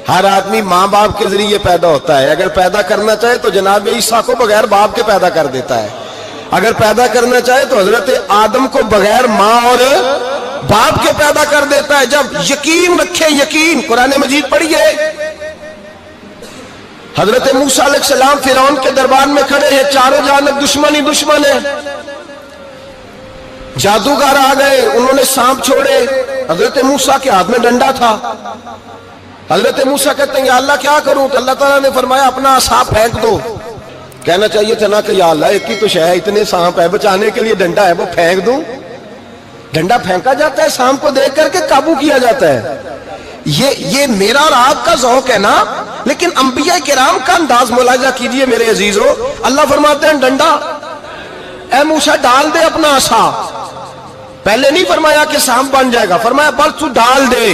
ہر آدمی ماں باپ کے ذریعے پیدا ہوتا ہے، اگر پیدا کرنا چاہے تو جناب عیسیٰ کو بغیر باپ کے پیدا کر دیتا ہے، اگر پیدا کرنا چاہے تو حضرت آدم کو بغیر ماں اور باپ کے پیدا کر دیتا ہے۔ جب یقین رکھیں، یقین، قرآن مجید پڑھیے، حضرت موسیٰ علیہ السلام فرعون کے دربار میں کھڑے ہیں، چاروں جانب دشمن ہی دشمن ہے، جادوگر آ گئے، انہوں نے سانپ چھوڑے، حضرت موسیٰ کے ہاتھ میں ڈنڈا تھا۔ حضرت موسیٰ کہتے ہیں یا اللہ کیا کروں؟ تو اللہ تعالیٰ نے فرمایا اپنا عصا پھینک دو۔ کہنا چاہیے تھا نا کہ یا اللہ ایک ہی تو شے ہے، اتنے سانپ ہے، بچانے کے لیے ڈنڈا ہے وہ پھینک دوں؟ ڈنڈا پھینکا جاتا ہے، سانپ کو دیکھ کر کے قابو کیا جاتا ہے۔ یہ میرا اور آپ کا ذوق ہے نا، لیکن انبیاء کرام کا انداز ملاحظہ کیجئے میرے عزیزو۔ اللہ فرماتے ہیں ڈنڈا، اے موسیٰ ڈال دے اپنا عصا۔ پہلے نہیں فرمایا کہ سانپ بن جائے گا، فرمایا بس تو ڈال دے۔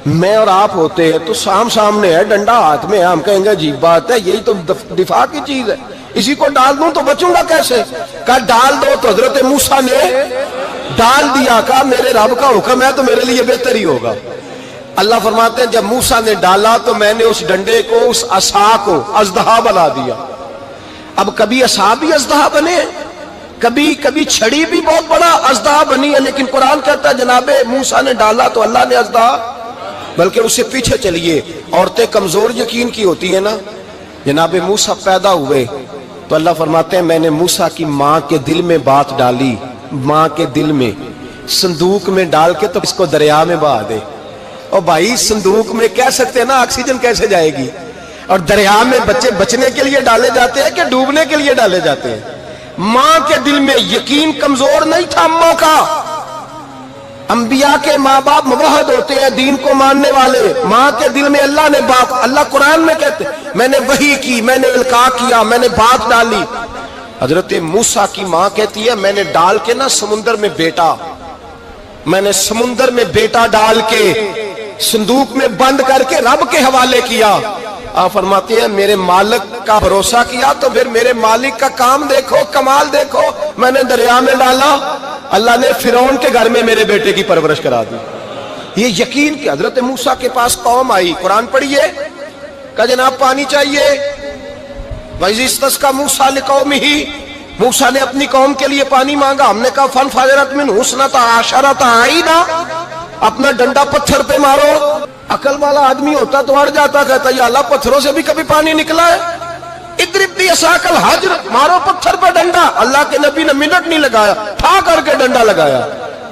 میں اور آپ ہوتے ہیں تو سامنے ہے، ڈنڈا ہاتھ میں ہے، ہم کہیں گے عجیب بات ہے، یہی تو دفاع کی چیز ہے، اسی کو ڈال دوں تو بچوں گا کیسے؟ کہا ڈال دو، تو حضرت موسیٰ نے ڈال دیا، کہا میرے رب کا حکم ہے تو میرے لیے بہتر ہی ہوگا۔ اللہ فرماتے ہیں جب موسیٰ نے ڈالا تو میں نے اس ڈنڈے کو، اس عصا کو اژدہا بنا دیا۔ اب کبھی عصا بھی اژدہا بنے، کبھی چھڑی بھی بہت بڑا اژدہا بنی ہے، لیکن قرآن کہتا ہے جناب موسیٰ نے ڈالا تو اللہ نے اژدہا، بلکہ اس سے پیچھے چلیے، عورتیں کمزور یقین کی ہوتی ہیں نا۔ جناب موسیٰ پیدا ہوئے تو اللہ فرماتے ہیں میں نے موسیٰ کی ماں کے دل میں بات ڈالی، ماں کے دل میں، صندوق میں ڈال کے تو اس کو دریا میں بہا دے۔ اور بھائی صندوق میں کہہ سکتے ہیں نا آکسیجن کیسے جائے گی، اور دریا میں بچے بچنے کے لیے ڈالے جاتے ہیں کہ ڈوبنے کے لیے ڈالے جاتے ہیں؟ ماں کے دل میں یقین کمزور نہیں تھا اماں کا۔ انبیاء کے ماں باپ موحد ہوتے ہیں، دین کو ماننے والے، ماں کے دل میں اللہ نے بات، اللہ قرآن میں کہتے میں نے وحی کی، میں نے القاء کیا، میں نے بات ڈالی۔ حضرت موسیٰ کی ماں کہتی ہے میں نے ڈال کے نا سمندر میں بیٹا، میں نے سمندر میں بیٹا ڈال کے صندوق میں بند کر کے رب کے حوالے کیا۔ آپ فرماتے ہیں میرے مالک کا بھروسہ کیا تو پھر میرے مالک کا کام دیکھو، کمال دیکھو، میں نے دریا میں ڈالا، اللہ نے فرعون کے گھر میں میرے بیٹے کی پرورش کرا دی۔ یہ یقین کہ حضرت موسیٰ کے پاس قوم آئی، قرآن پڑھیے، کہ جناب پانی چاہیے، وَإِذِ اسْتَسْقَىٰ مُوسَىٰ لِقَوْمِهِ، موسیٰ نے اپنی قوم کے لیے پانی مانگا، ہم نے کہا فَانْفَجَرَتْ مِنْهُ اثْنَتَا عَشَرَةَ عَيْنًا، اپنا ڈنڈا پتھر پہ مارو۔ عقل والا آدمی ہوتا تو اڑ جاتا، کہتا یا اللہ پتھروں سے بھی کبھی پانی نکلا ہے؟ اضرب بعصاک الحجر، مارو پتھر پہ ڈنڈا۔ اللہ کے نبی نے منٹ نہیں لگایا، ٹھا کر کے ڈنڈا لگایا۔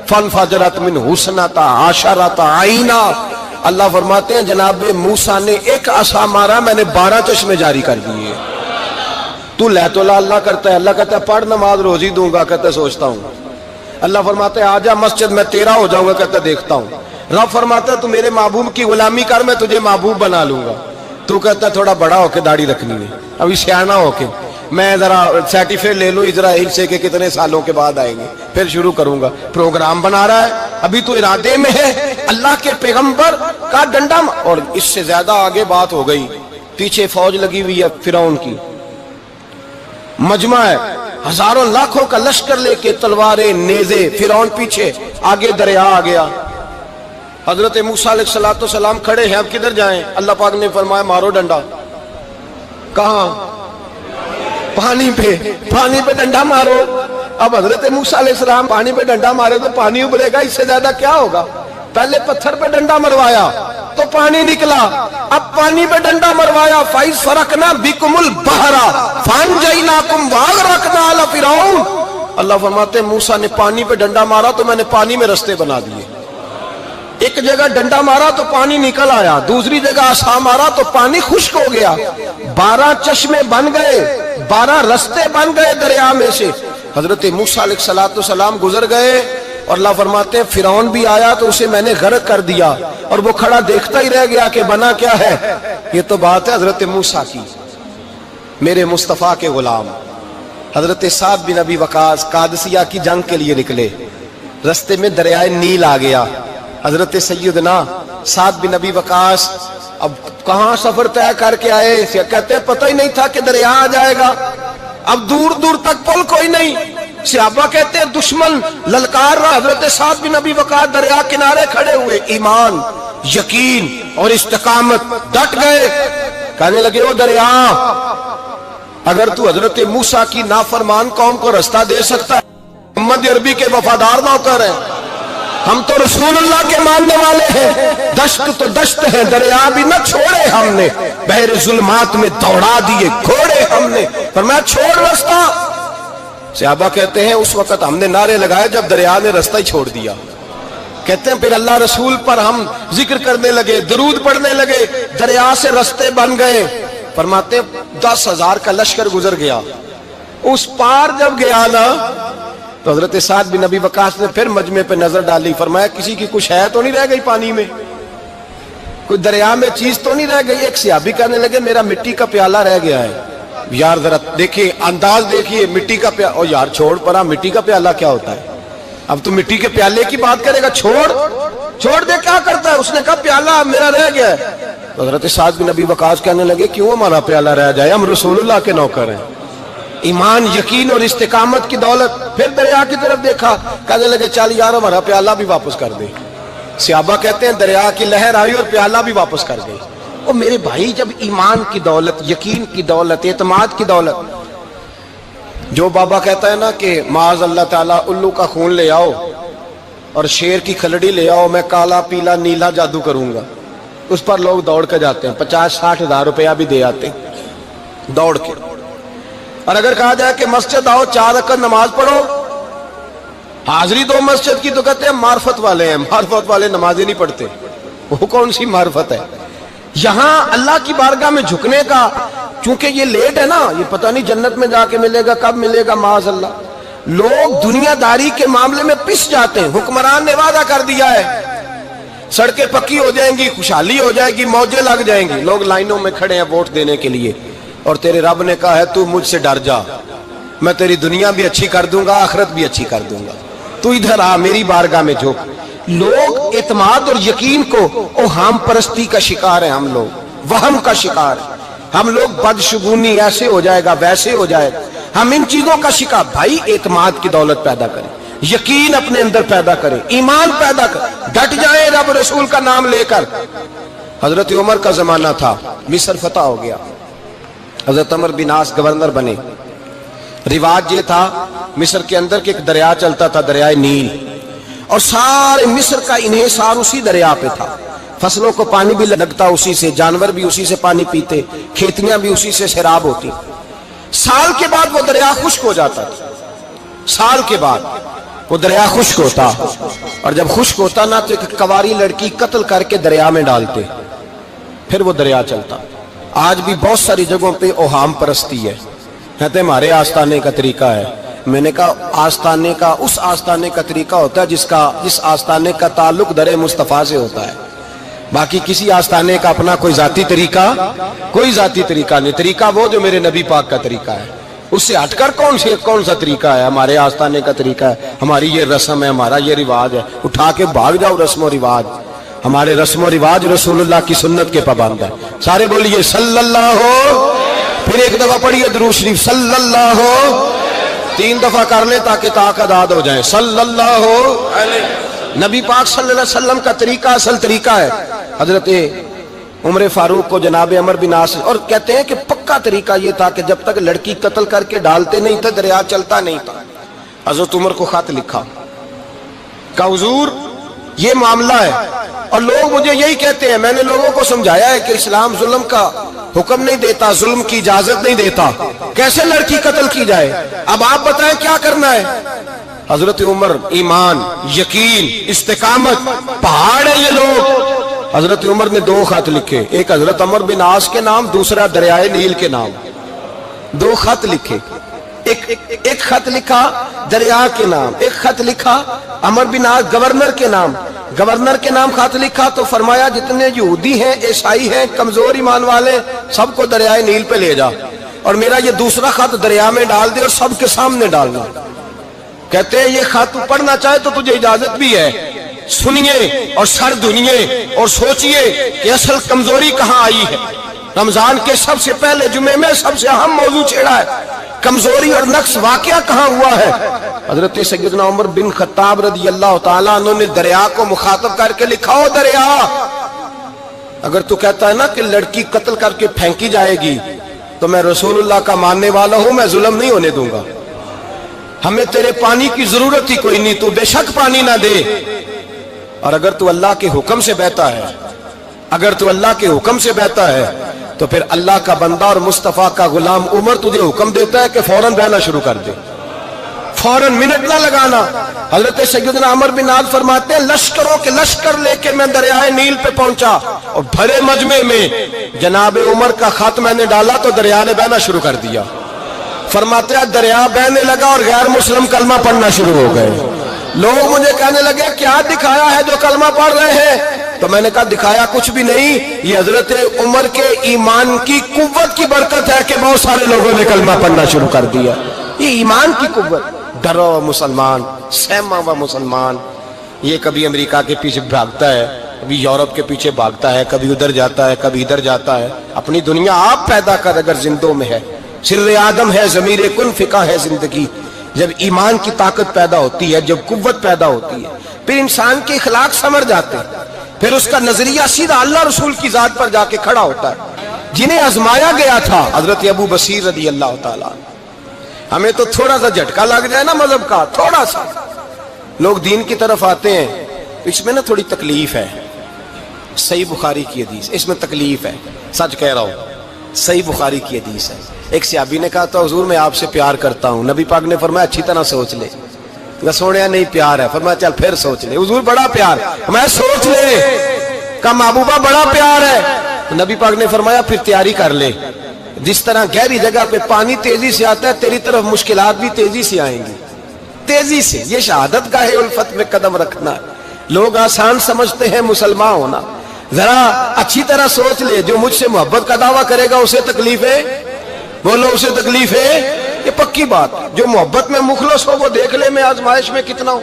فَانْفَجَرَتْ مِنْهُ اثْنَتَا عَشَرَةَ عَيْنًا، اللہ فرماتے ہیں جناب موسیٰ نے ایک عصا مارا، میں نے 12 چشمے جاری کر دیے۔ تو لے تو اللہ کرتا ہے، اللہ کہتا ہے پڑھ نماز روزی دوں گا، کہتا ہے سوچتا ہوں۔ اللہ فرماتا ہے آجا مسجد میں تیرا ہو جاؤں گا، کہتا ہے دیکھتا ہوں۔ رب فرماتا ہے تو میرے محبوب کی غلامی کر، میں تجھے محبوب بنا لوں گا۔ تو کہتا ہے تھوڑا بڑا ہو کے داڑھی رکھنی ہے، ابھی سیانا ہو کے میں ذرا سرٹیفکیٹ لے لوں اسرائیل سے کہ کتنے سالوں کے بعد آئیں گے، پھر شروع کروں گا۔ پروگرام بنا رہا ہے، ابھی تو ارادے میں ہے۔ اللہ کے پیغمبر کا ڈنڈا، اور اس سے زیادہ آگے بات ہو گئی، پیچھے فوج لگی ہوئی ہے فرعون کی، مجمع ہے، ہزاروں لاکھوں کا لشکر لے کے، تلواریں، نیزے، فرعون پیچھے، آگے دریا آ گیا۔ حضرت موسیٰ علیہ السلام کھڑے ہیں، اب کدھر جائیں؟ اللہ پاک نے فرمایا مارو ڈنڈا۔ کہاں؟ پانی پہ ڈنڈا مارو۔ اب حضرت موسیٰ علیہ السلام پانی پہ ڈنڈا مارے تو پانی ابلے گا، اس سے زیادہ کیا ہوگا؟ پہلے پتھر پہ ڈنڈا مروایا تو پانی نکلا، اب پانی پہ ڈنڈا مروایا، فَإِذْ فَرَقْنَا بِكُمُ الْبَحْرَ فَأَنْجَيْنَاكُمْ وَأَغْرَقْنَا آلَ فِرْعَوْنَ۔ اللہ فرماتے ہیں موسیٰ نے پانی پہ ڈنڈا مارا تو میں نے پانی میں رستے بنا دیے۔ ایک جگہ ڈنڈا مارا تو پانی نکل آیا، دوسری جگہ عصا مارا تو پانی خشک ہو گیا، 12 چشمے بن گئے، 12 رستے بن گئے دریا میں سے۔ حضرت موسیٰ علیہ السلام گزر گئے، اور اللہ فرماتے ہیں فرعون بھی آیا تو اسے میں نے غرق کر دیا، اور وہ کھڑا دیکھتا ہی رہ گیا کہ بنا کیا ہے۔ یہ تو بات ہے حضرت موسیٰ کی، میرے مصطفیٰ کے غلام۔ حضرت سعد بن ابی وقاص قادسیہ کی جنگ کے لیے نکلے، رستے میں دریائے نیل آ گیا۔ حضرت سیدنا سعد بن ابی وقاص اب کہاں سفر طے کر کے آئے، کہتے ہیں پتہ ہی نہیں تھا کہ دریا آ جائے گا، اب دور دور تک پل کوئی نہیں۔ صحابہ کہتے ہیں دشمن للکار رہا، حضرت سعد بن ابی وقاص دریا کنارے کھڑے ہوئے، ایمان یقین اور استقامت، ڈٹ گئے. کہنے لگے او دریا، اگر تو حضرت موسیٰ کی نافرمان قوم کو رستہ دے سکتا ہے، محمد عربی کے وفادار نوکر ہیں، ہم تو رسول اللہ کے ماننے والے ہیں، دشت تو دشت ہے، دریا بھی نہ چھوڑے ہم نے، بحر ظلمات میں دوڑا دیے گھوڑے ہم نے. فرمایا چھوڑ رستہ. صحابہ کہتے ہیں اس وقت ہم نے نعرے لگائے جب دریا نے رستہ ہی چھوڑ دیا. کہتے ہیں پھر اللہ رسول پر ہم ذکر کرنے لگے، درود پڑھنے لگے، دریا سے رستے بن گئے. فرماتے ہیں 10,000 کا لشکر گزر گیا. اس پار جب گیا نا تو حضرت سعد بن ابی وقاص نے پھر مجمع پہ نظر ڈالی. فرمایا کسی کی کچھ ہے تو نہیں رہ گئی پانی میں، کوئی دریا میں چیز تو نہیں رہ گئی. ایک صحابی کہنے لگے میرا مٹی کا پیالہ رہ گیا ہے. یار ذرا دیکھیے انداز دیکھیے، مٹی کا پیالہ. او یار چھوڑ پرا، مٹی کا پیالہ کیا ہوتا ہے؟ اب تو مٹی کے پیالے کی بات کرے گا. چھوڑ دے، کیا کرتا ہے؟ اس نے کہا پیالہ میرا رہ گیا ہے. تو حضرت سعد بن ابی وقاص کہنے لگے کیوں ہمارا پیالہ رہ جائے، ہم رسول اللہ کے نوکر ہیں. ایمان، یقین اور استقامت کی دولت. پھر دریا کی طرف دیکھا، کہنے لگے چل یار ہمارا پیالہ بھی واپس کر دے. صحابہ کہتے ہیں دریا کی لہر آئی اور پیالہ بھی واپس کر گئی. اور میرے بھائی جب ایمان کی دولت، یقین کی دولت، اعتماد کی دولت، جو بابا کہتا ہے نا کہ معاذ اللہ تعالیٰ الو کا خون لے آؤ اور شیر کی کھلڑی لے آؤ، میں کالا پیلا نیلا جادو کروں گا، اس پر لوگ دوڑ کے جاتے ہیں، 50-60 ہزار روپیہ بھی دے آتے ہیں دوڑ کے. اور اگر کہا جائے کہ مسجد آؤ 4 رکعت نماز پڑھو، حاضری دو مسجد کی، تو کہتے ہیں معرفت والے ہیں. معرفت والے نمازیں نہیں پڑھتے، وہ کون سی معرفت ہے؟ یہاں اللہ کی بارگاہ میں جھکنے کا، چونکہ یہ لیٹ ہے نا، یہ پتہ نہیں جنت میں جا کے ملے گا، کب ملے گا، معاذ اللہ. لوگ دنیا داری کے معاملے میں پس جاتے ہیں. حکمران نے وعدہ کر دیا ہے سڑکیں پکی ہو جائیں گی، خوشحالی ہو جائے گی، موجیں لگ جائیں گی، لوگ لائنوں میں کھڑے ہیں ووٹ دینے کے لیے، اور تیرے رب نے کہا ہے تو مجھ سے ڈر جا، میں تیری دنیا بھی اچھی کر دوں گا، آخرت بھی اچھی کر دوں گا، تو ادھر آ میری بارگاہ میں جھک. لوگ اعتماد اور یقین کو اوہام پرستی کا شکار ہیں، ہم لوگ وہم کا شکار ہیں. ہم لوگ بدشگونی ایسے ہو جائے گا، ویسے ہو جائے گا، ہم ان چیزوں کا شکار. بھائی اعتماد کی دولت پیدا کریں، یقین اپنے اندر پیدا کریں، ایمان پیدا کریں، ڈٹ جائیں رب رسول کا نام لے کر. حضرت عمر کا زمانہ تھا، مصر فتح ہو گیا، حضرت عمر بن عاص گورنر بنے. رواج یہ تھا مصر کے اندر کہ ایک دریا چلتا تھا، دریائے نیل، اور سارے مصر کا انحصار اسی دریا پہ تھا. فصلوں کو پانی بھی لگتا اسی سے، جانور بھی اسی سے پانی پیتے، کھیتیاں بھی اسی سے سیراب ہوتی. سال کے بعد وہ دریا خشک ہو جاتا تھا، سال کے بعد وہ دریا خشک ہوتا، اور جب خشک ہوتا نا تو ایک کواری لڑکی قتل کر کے دریا میں ڈالتے، پھر وہ دریا چلتا. آج بھی بہت ساری جگہوں پہ اوہام پرستی ہے، کہتے ہمارے آستانے کا طریقہ ہے. میں نے کہا آستانے کا اس آستانے کا طریقہ ہوتا ہے جس آستانے کا تعلق در مصطفیٰ سے ہوتا ہے. باقی کسی آستانے کا اپنا کوئی ذاتی طریقہ نہیں. طریقہ وہ جو میرے نبی پاک کا طریقہ ہے، اس سے ہٹ کر کون سا طریقہ ہے؟ ہمارے آستانے کا طریقہ ہے، ہماری یہ رسم ہے، ہمارا یہ رواج ہے. اٹھا کے بھاگ جاؤ رسم و رواج. ہمارے رسم و رواج رسول اللہ کی سنت کے پابند ہے. سارے بولیے صلی اللہ ہو. پھر ایک دفعہ پڑھیے درود شریف صلی اللہ ہو. 3 دفعہ کر لیں تاکہ طاقت آداد ہو جائے. صلی اللہ ہو. نبی پاک صلی اللہ علیہ وسلم کا طریقہ اصل طریقہ ہے. حضرت عمر فاروق کو جناب عمر بن عاص، اور کہتے ہیں کہ پکا طریقہ یہ تھا کہ جب تک لڑکی قتل کر کے ڈالتے نہیں تھے دریا چلتا نہیں تھا. حضرت عمر کو خط لکھا کہ حضور یہ معاملہ ہے، اور لوگ مجھے یہی کہتے ہیں. میں نے لوگوں کو سمجھایا ہے کہ اسلام ظلم کا حکم نہیں دیتا، ظلم کی اجازت نہیں دیتا، کیسے لڑکی قتل کی جائے. اب آپ بتائیں کیا کرنا ہے. حضرت عمر ایمان، یقین، استقامت، پہاڑ ہے یہ لوگ. حضرت عمر نے 2 خط لکھے، ایک حضرت عمر بن عاص کے نام، دوسرا دریائے نیل کے نام. 2 خط لکھے، ایک خط لکھا دریا کے نام، ایک خط لکھا عمر بن عاص گورنر کے نام. گورنر کے نام خط لکھا تو فرمایا جتنے یہودی ہیں، عیسائی ہیں، کمزور ایمان والے، سب کو دریائے نیل پہ لے جا، اور میرا یہ دوسرا خط دریا میں ڈال دے اور سب کے سامنے ڈالنا. کہتے ہیں یہ خط پڑھنا چاہے تو تجھے اجازت بھی ہے، سنیے اور سر دھنیے اور سوچئے کہ اصل کمزوری کہاں آئی ہے. رمضان کے سب سے پہلے جمعے میں سب سے اہم موضوع چھیڑا ہے، کمزوری اور نقص واقعہ کہاں ہوا ہے. حضرت سیدنا عمر بن خطاب رضی اللہ تعالیٰ عنہ نے دریا کو مخاطب کر کے لکھا، ہو دریا اگر تو کہتا ہے نا کہ لڑکی قتل کر کے پھینکی جائے گی تو میں رسول اللہ کا ماننے والا ہوں، میں ظلم نہیں ہونے دوں گا، ہمیں تیرے پانی کی ضرورت ہی کوئی نہیں، تو بے شک پانی نہ دے۔ اور اگر تو اللہ کے حکم سے بہتا ہے، اگر تو اللہ کے حکم سے بہتا ہے تو پھر اللہ کا بندہ اور مصطفیٰ کا غلام عمر تجھے حکم دیتا ہے کہ فوراً بہنا شروع کر دے، فوراً منٹ نہ لگانا۔ حضرت سیدنا عمر بن عاص فرماتے ہیں لشکروں کے لشکر لے کے میں دریائے نیل پہ پہنچا اور بھرے مجمع میں جناب عمر کا خط میں نے ڈالا تو دریا نے بہنا شروع کر دیا۔ فرماتے ہیں دریا بہنے لگا اور غیر مسلم کلمہ پڑھنا شروع ہو گئے۔ لوگ مجھے کہنے لگے کیا دکھایا ہے جو کلمہ پڑھ رہے ہیں؟ تو میں نے کہا دکھایا کچھ بھی نہیں، یہ حضرت عمر کے ایمان کی قوت کی برکت ہے کہ بہت سارے لوگوں نے کلمہ پڑھنا شروع کر دیا۔ یہ ایمان کی قوت، ڈرا ہوا مسلمان، سہما ہوا مسلمان، یہ کبھی امریکہ کے پیچھے بھاگتا ہے، کبھی یورپ کے پیچھے بھاگتا ہے، کبھی ادھر جاتا ہے، کبھی ادھر جاتا ہے۔ اپنی دنیا آپ پیدا کر اگر زندوں میں ہے، سر آدم ہے، ضمیر کن فقہ ہے زندگی۔ جب ایمان کی طاقت پیدا ہوتی ہے، جب قوت پیدا ہوتی ہے، پھر انسان کے اخلاق سمر جاتے ہیں، پھر اس کا نظریہ سیدھا اللہ رسول کی ذات پر جا کے کھڑا ہوتا ہے۔ جنہیں آزمایا گیا تھا حضرت ابو بصیر رضی اللہ تعالیٰ، ہمیں تو تھوڑا سا جھٹکا لگ جائے نا مذہب کا، تھوڑا سا لوگ دین کی طرف آتے ہیں، اس میں نا تھوڑی تکلیف ہے۔ صحیح بخاری کی حدیث، اس میں تکلیف ہے، سچ کہہ رہا ہوں، صحیح بخاری کی حدیث ہے۔ ایک صحابی نے کہا تھا حضور میں آپ سے پیار کرتا ہوں، نبی پاک نے فرمایا اچھی طرح سوچ لے۔ سونے نہیں پیار ہے، فرمایا چل پھر سوچ لے۔ حضور بڑا پیار، میں سوچ لے۔ کہا محبوبہ بڑا پیار ہے، نبی پاک نے فرمایا پھر تیاری کر لے، جس طرح گہری جگہ پہ پانی تیزی سے آتا ہے تیری طرف مشکلات بھی تیزی سے آئیں گی، تیزی سے۔ یہ شہادت گاہ الفت میں قدم رکھنا ہے۔ لوگ آسان سمجھتے ہیں مسلمان ہونا، ذرا اچھی طرح سوچ لے، جو مجھ سے محبت کا دعویٰ کرے گا اسے تکلیف ہے، بولو اسے تکلیف ہے، یہ پکی بات۔ جو محبت میں مخلص ہو وہ دیکھ لے میں آزمائش میں کتنا ہوں۔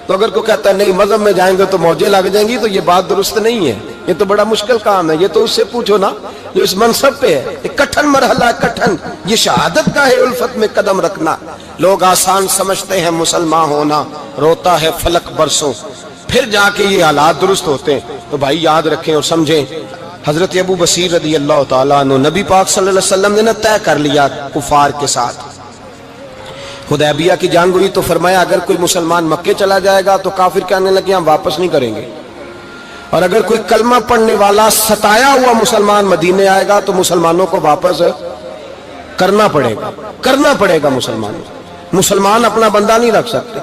تو اگر کوئی کہتا ہے نہیں مذہب میں جائیں گے تو موجیں لگ جائیں گی، تو یہ بات درست نہیں ہے، یہ تو بڑا مشکل کام ہے۔ یہ تو اس سے پوچھو نا جو اس منصب پہ ہے، یہ کٹھن مرحلہ ہے، کٹھن۔ یہ شہادت کا ہے الفت میں قدم رکھنا۔ لوگ آسان سمجھتے ہیں مسلمان ہونا، روتا ہے فلک برسوں، پھر جا کے یہ حالات درست ہوتے ہیں۔ تو بھائی یاد رکھیں اور سمجھیں، حضرت ابو بصیر رضی اللہ تعالیٰ عنہ، نبی پاک صلی اللہ علیہ وسلم نے طے کر لیا کفار کے ساتھ حدیبیہ کی جنگ ہوئی تو فرمایا اگر کوئی مسلمان مکے چلا جائے گا تو کافر کہنے لگے ہم واپس نہیں کریں گے، اور اگر کوئی کلمہ پڑھنے والا ستایا ہوا مسلمان مدینے آئے گا تو مسلمانوں کو واپس کرنا پڑے گا مسلمان اپنا بندہ نہیں رکھ سکتے۔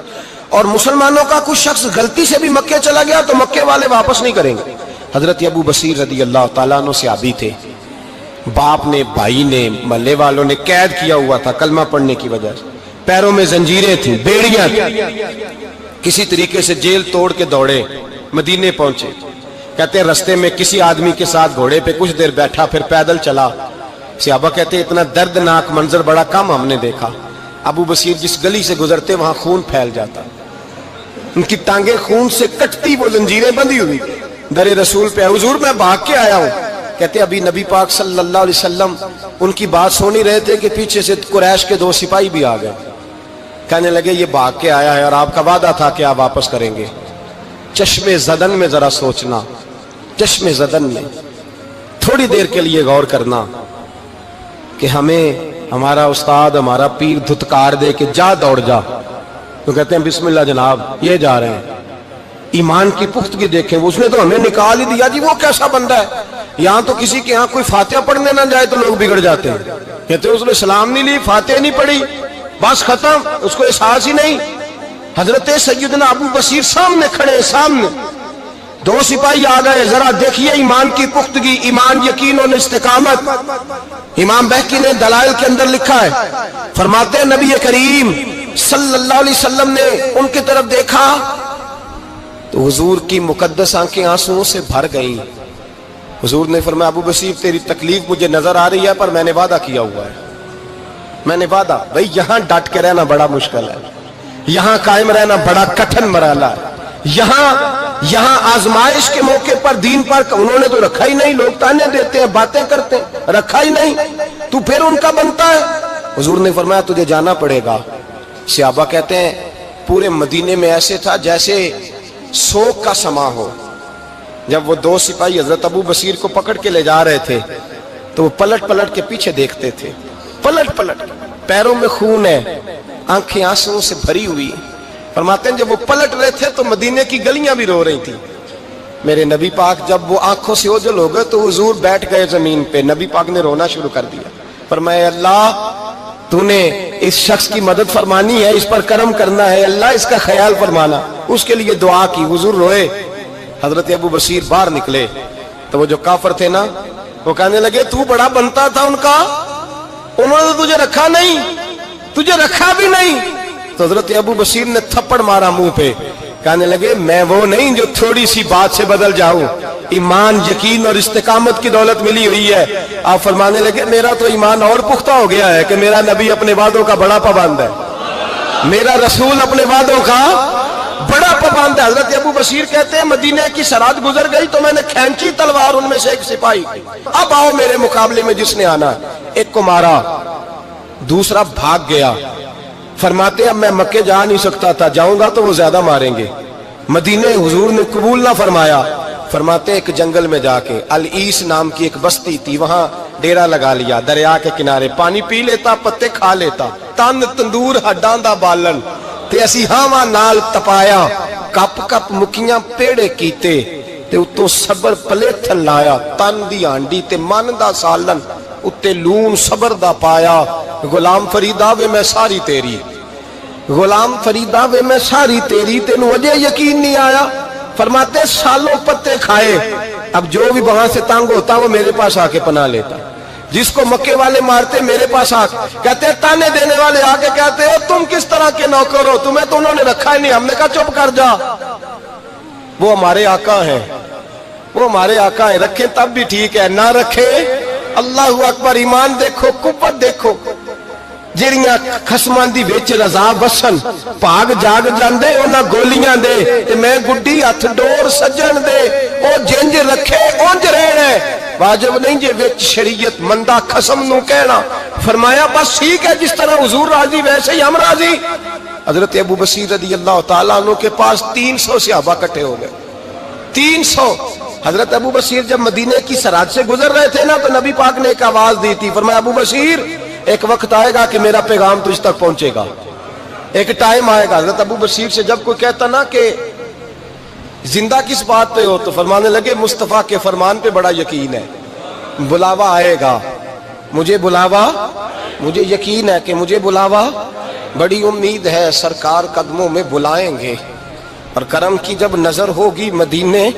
اور مسلمانوں کا کچھ شخص غلطی سے بھی مکے چلا گیا تو مکے والے واپس نہیں کریں گے۔ حضرت ابو بصیر رضی اللہ تعالیٰ عنہ صحابی تھے، باپ نے، بھائی نے، محلے والوں نے قید کیا ہوا تھا کلمہ پڑھنے کی وجہ سے، پیروں میں زنجیریں تھیں، بیڑیاں تھیں، کسی طریقے سے جیل توڑ کے دوڑے مدینے پہنچے۔ کہتے ہیں رستے میں کسی آدمی کے ساتھ گھوڑے پہ کچھ دیر بیٹھا پھر پیدل چلا۔ صحابہ کہتے ہیں اتنا دردناک منظر بڑا کم ہم نے دیکھا۔ ابو بصیر جس گلی سے گزرتے وہاں خون پھیل جاتا، ان کی ٹانگیں خون سے کٹتی، وہ زنجیریں بندھی ہوئی در رسول پہ۔ حضور میں بھاگ کے آیا ہوں۔ کہتے ابھی نبی پاک صلی اللہ علیہ وسلم ان کی بات سن ہی رہے تھے کہ پیچھے سے قریش کے 2 سپاہی بھی آ گئے، کہنے لگے یہ بھاگ کے آیا ہے اور آپ کا وعدہ تھا کہ آپ واپس کریں گے۔ چشم زدن میں ذرا سوچنا، چشم زدن میں تھوڑی دیر کے لیے غور کرنا کہ ہمیں ہمارا استاد، ہمارا پیر دھتکار دے کہ جا دوڑ جا، تو کہتے ہیں بسم اللہ جناب یہ جا رہے ہیں۔ ایمان کی پختگی دیکھیں، اس نے تو ہمیں نکال ہی دیا جی، وہ کیسا بندہ ہے۔ یہاں تو کسی کے یہاں کوئی فاتحہ پڑھنے نہ جائے تو لوگ بگڑ جاتے ہیں، کہتے ہیں اس نے سلام نہیں لی، فاتحہ نہیں پڑھی، بس ختم، اس کو احساس ہی نہیں۔ حضرت سیدنا ابو بصیر سامنے کھڑے، سامنے 2 سپاہی آ گئے، ذرا دیکھیے ایمان کی پختگی، ایمان، یقین اور استقامت۔ امام بہقی نے دلائل کے اندر لکھا ہے، فرماتے ہیں نبی کریم صلی اللہ علیہ وسلم نے ان کی طرف دیکھا تو حضور کی مقدس آنکھیں آنسوؤں سے بھر گئیں۔ حضور نے فرمایا ابو بصیر تیری تکلیف مجھے نظر آ رہی ہے پر میں نے وعدہ کیا ہوا ہے، میں نے وعدہ۔ بھئی یہاں ڈٹ کے رہنا بڑا مشکل ہے، یہاں قائم رہنا بڑا کٹھن مرحلہ ہے۔ یہاں آزمائش کے موقع پر دین پر انہوں نے تو رکھا ہی نہیں، لوگ تانے دیتے ہیں، باتیں کرتے ہیں، رکھا ہی نہیں، تو پھر ان کا بنتا ہے۔ حضور نے فرمایا تجھے جانا پڑے گا۔ صحابہ کہتے ہیں پورے مدینے میں ایسے تھا جیسے سوگ کا سما ہو، جب وہ دو سپاہی حضرت ابو بصیر کو پکڑ کے لے جا رہے تھے تو وہ پلٹ پلٹ کے پیچھے دیکھتے تھے، پلٹ پلٹ، پیروں میں خون ہے، آنکھیں آنسوں سے بھری ہوئی۔ فرماتے ہیں جب وہ پلٹ رہے تھے تو مدینے کی گلیاں بھی رو رہی تھیں۔ میرے نبی پاک جب وہ آنکھوں سے اوجھل ہو گئے تو حضور بیٹھ گئے زمین پہ، نبی پاک نے رونا شروع کر دیا۔ فرمایا اللہ تو نے اس شخص کی مدد فرمانی ہے، اس پر کرم کرنا ہے، اللہ اس کا خیال فرمانا، اس کے لیے دعا کی، حضور روئے۔ حضرت ابو بصیر باہر نکلے تو وہ جو کافر تھے نا وہ کہنے لگے تو بڑا بنتا تھا ان کا، انہوں نے تجھے رکھا نہیں، تجھے رکھا بھی نہیں۔ تو حضرت ابو بصیر نے تھپڑ مارا منہ پہ، کہنے لگے میں وہ نہیں جو تھوڑی سی بات سے بدل جاؤں، ایمان یقین اور استقامت کی دولت ملی ہوئی ہے۔ آپ فرمانے لگے میرا تو ایمان اور پختہ ہو گیا ہے کہ میرا نبی اپنے وعدوں کا بڑا پابند ہے، میرا رسول اپنے وعدوں کا بڑا پابند ہے۔ حضرت ابو بصیر کہتے ہیں مدینے کی سرحد گزر گئی تو میں نے کھینچی تلوار ان میں سے ایک سپاہی، اب آؤ میرے مقابلے میں جس نے آنا۔ ایک کو مارا، دوسرا بھاگ گیا۔ فرماتے اب میں مکے جا نہیں سکتا تھا، جاؤں گا تو وہ زیادہ ماریں گے، مدینے حضور نے قبول نہ فرمایا۔ فرماتے ایک جنگل میں جا کے العیس نام کی ایک بستی تھی، وہاں ڈیرا لگا لیا، دریا کے کنارے، پانی پی لیتا، پتے کھا لیتا، تن تندور ہڈاں دا بالن تے اسی ہاواں نال تپایا، کپ کپ مکیاں پیڑے کیتے تے اتوں صبر پلیتھن لایا، تن دی ہانڈی تے من دا سالن اتے لون صبر دا پایا۔ غلام فریدا وے میں ساری تیری، غلام فریدا وے میں ساری تیری، تینوں اجے یقین نہیں آیا؟ فرماتے سالوں پتے کھائے، اب جو بھی وہاں سے تنگ ہوتا وہ میرے پاس آ کے پناہ لیتا، جس کو مکے والے مارتے میرے پاس آ کے کہتے تانے دینے والے آ کے کہتے ہو تم کس طرح کے نوکر ہو، تمہیں تو انہوں نے رکھا ہی نہیں۔ ہم نے کہا چپ کر جا، وہ ہمارے آقا ہیں، وہ ہمارے آقا ہیں، رکھیں تب بھی ٹھیک ہے، نہ رکھیں اللہ اکبر۔ ایمان دیکھو، قوت دیکھو، جیڑیاں خسمان دی وچ رضا وسن پاگ جاگ جاندے انہاں گولیاں دے تے میں گڈی ہتھ ڈور سجن دے، او جنج رکھے اونج رہنا ہے، واجب نہیں جے وچ شریعت مندہ خسم نو کہنا۔ فرمایا بس ٹھیک ہے، جس طرح حضور راضی ویسے ہی ہم راضی۔ حضرت ابو بصیر رضی اللہ تعالیٰ عنہ کے پاس 300 صحابہ کٹھے ہو گئے، 300۔ حضرت ابو بصیر جب مدینے کی سرحد سے گزر رہے تھے نا تو نبی پاک نے ایک آواز دی تھی، فرمایا ابو بصیر ایک وقت آئے گا کہ میرا پیغام تجھ تک پہنچے گا، ایک ٹائم آئے گا۔ حضرت ابو بصیر سے جب کوئی کہتا نا کہ زندہ کس بات پہ ہو تو فرمانے لگے مصطفیٰ کے فرمان پہ بڑا یقین ہے، بلاوا آئے گا، مجھے بلاوا، مجھے یقین ہے کہ مجھے بلاوا، بڑی امید ہے سرکار قدموں میں بلائیں گے، اور کرم کی جب نظر ہوگی مدینے،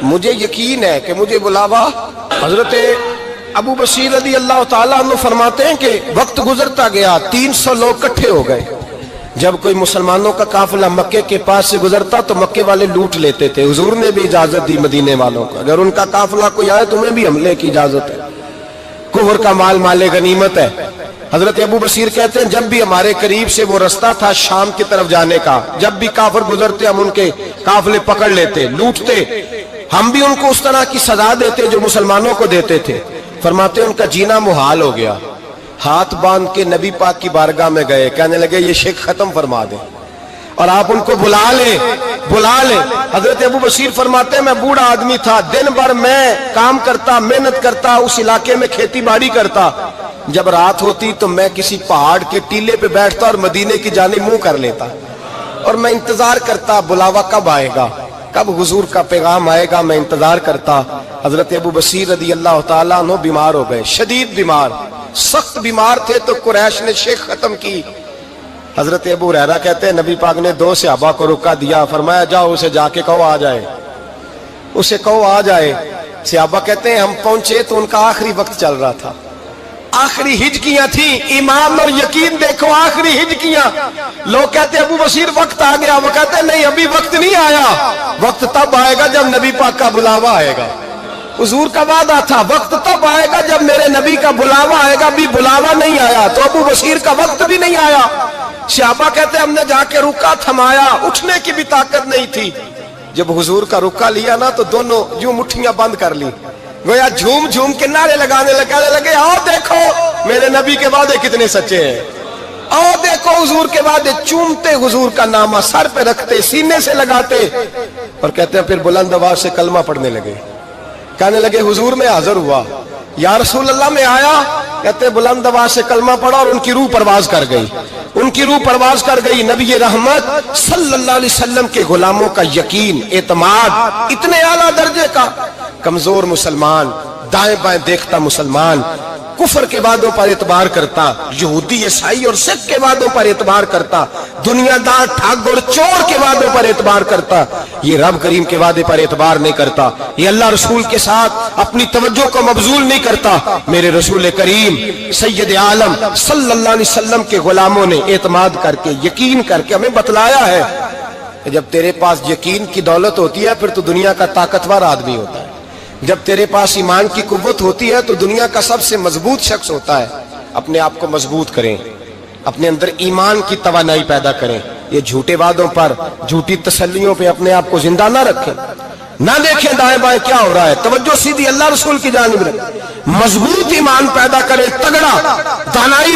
مجھے یقین ہے کہ مجھے بلاوا۔ حضرت ابو بصیر رضی اللہ تعالیٰ عنہ فرماتے ہیں کہ وقت گزرتا گیا، 300 لوگ کٹھے ہو گئے۔ جب کوئی مسلمانوں کا قافلہ مکے کے پاس سے گزرتا تو مکے والے لوٹ لیتے تھے، حضور نے بھی اجازت دی مدینے والوں کو، اگر ان کا قافلہ کوئی آئے تمہیں بھی حملے کی اجازت ہے، کفر کا مال مال غنیمت ہے۔ حضرت ابو بصیر کہتے ہیں جب بھی ہمارے قریب سے وہ رستہ تھا شام کی طرف جانے کا، جب بھی کافر گزرتے ہم ان کے قافلے پکڑ لیتے، لوٹتے، ہم بھی ان کو اس طرح کی سزا دیتے جو مسلمانوں کو دیتے تھے۔ فرماتے ان کا جینا محال ہو گیا، ہاتھ باندھ کے نبی پاک کی بارگاہ میں گئے، کہنے لگے یہ شرک ختم فرما دیں اور آپ ان کو بلا لیں، بلا لیں۔ حضرت ابو بصیر فرماتے ہیں میں بوڑھا آدمی تھا، دن بھر میں کام کرتا، محنت کرتا، اس علاقے میں کھیتی باڑی کرتا، جب رات ہوتی تو میں کسی پہاڑ کے ٹیلے پہ بیٹھتا اور مدینے کی جانب منہ کر لیتا اور میں انتظار کرتا بلاوا کب آئے گا، کب حضور کا پیغام آئے گا، میں انتظار کرتا۔ حضرت ابو بصیر رضی اللہ تعالیٰ عنہ بیمار ہو گئے، شدید بیمار، سخت بیمار تھے تو قریش نے شیخ ختم کی۔ حضرت ابو ہریرہ کہتے ہیں نبی پاک نے 2 صحابہ کو رکا دیا، فرمایا جاؤ اسے جا کے کہو آ جائے، اسے کہو آ جائے۔ صحابہ کہتے ہیں ہم پہنچے تو ان کا آخری وقت چل رہا تھا، آخری ہجکیاں تھیں، ایمان اور یقین دیکھو، آخری ہجکیاں۔ لوگ کہتے ہیں ابو بصیر وقت آ گیا، وہ کہتے ہیں نہیں ابھی وقت نہیں آیا، وقت تب آئے گا جب نبی پاک کا بلاوا آئے گا، حضور کا وعدہ تھا وقت تب آئے گا جب میرے نبی کا بلاوا آئے گا، ابھی بلاوا نہیں آیا تو ابو بصیر کا وقت بھی نہیں آیا۔ صحابہ کہتے ہیں ہم نے جا کے رکا، تھمایا، اٹھنے کی بھی طاقت نہیں تھی۔ جب حضور کا رکا لیا نا تو دونوں یوں مٹھیاں بند کر لی، گویا جھوم جھوم کے نعرے لگانے لگے آؤ دیکھو میرے نبی کے وعدے کتنے سچے ہیں، آؤ دیکھو حضور کے وعدے، چومتے حضور کا نامہ، سر پہ رکھتے، سینے سے لگاتے۔ اور کہتے ہیں پھر بلند آواز سے کلمہ پڑھنے لگے. کہنے لگے حضور میں حاضر ہوا, یا رسول اللہ میں آیا. کہتے ہیں بلند آواز سے کلمہ پڑھا اور ان کی روح پرواز کر گئی, ان کی روح پرواز کر گئی. نبی رحمت صلی اللہ علیہ وسلم کے غلاموں کا یقین, اعتماد اتنے اعلیٰ درجے کا. کمزور مسلمان, دائیں بائیں دیکھتا مسلمان, کفر کے وعدوں پر اعتبار کرتا, یہودی عیسائی اور سکھ کے وعدوں پر اعتبار کرتا, دنیا دار ٹھگ اور چور کے وعدوں پر اعتبار کرتا, یہ رب کریم کے وعدے پر اعتبار نہیں کرتا, یہ اللہ رسول کے ساتھ اپنی توجہ کو مبذول نہیں کرتا. میرے رسول کریم سید عالم صلی اللہ علیہ وسلم کے غلاموں نے اعتماد کر کے, یقین کر کے ہمیں بتلایا ہے کہ جب تیرے پاس یقین کی دولت ہوتی ہے پھر تو دنیا کا طاقتور آدمی ہوتا ہے. جب تیرے پاس ایمان کی قوت ہوتی ہے تو دنیا کا سب سے مضبوط شخص ہوتا ہے. اپنے آپ کو مضبوط کریں, اپنے اندر ایمان کی توانائی پیدا کریں. یہ جھوٹے وعدوں پر, جھوٹی تسلیوں پہ اپنے آپ کو زندہ نہ رکھیں, نہ دیکھیں دائیں بائیں کیا ہو رہا ہے, توجہ سیدھی اللہ رسول کی جانب رکھیں. مضبوط ایمان پیدا کریں, تگڑا دانائی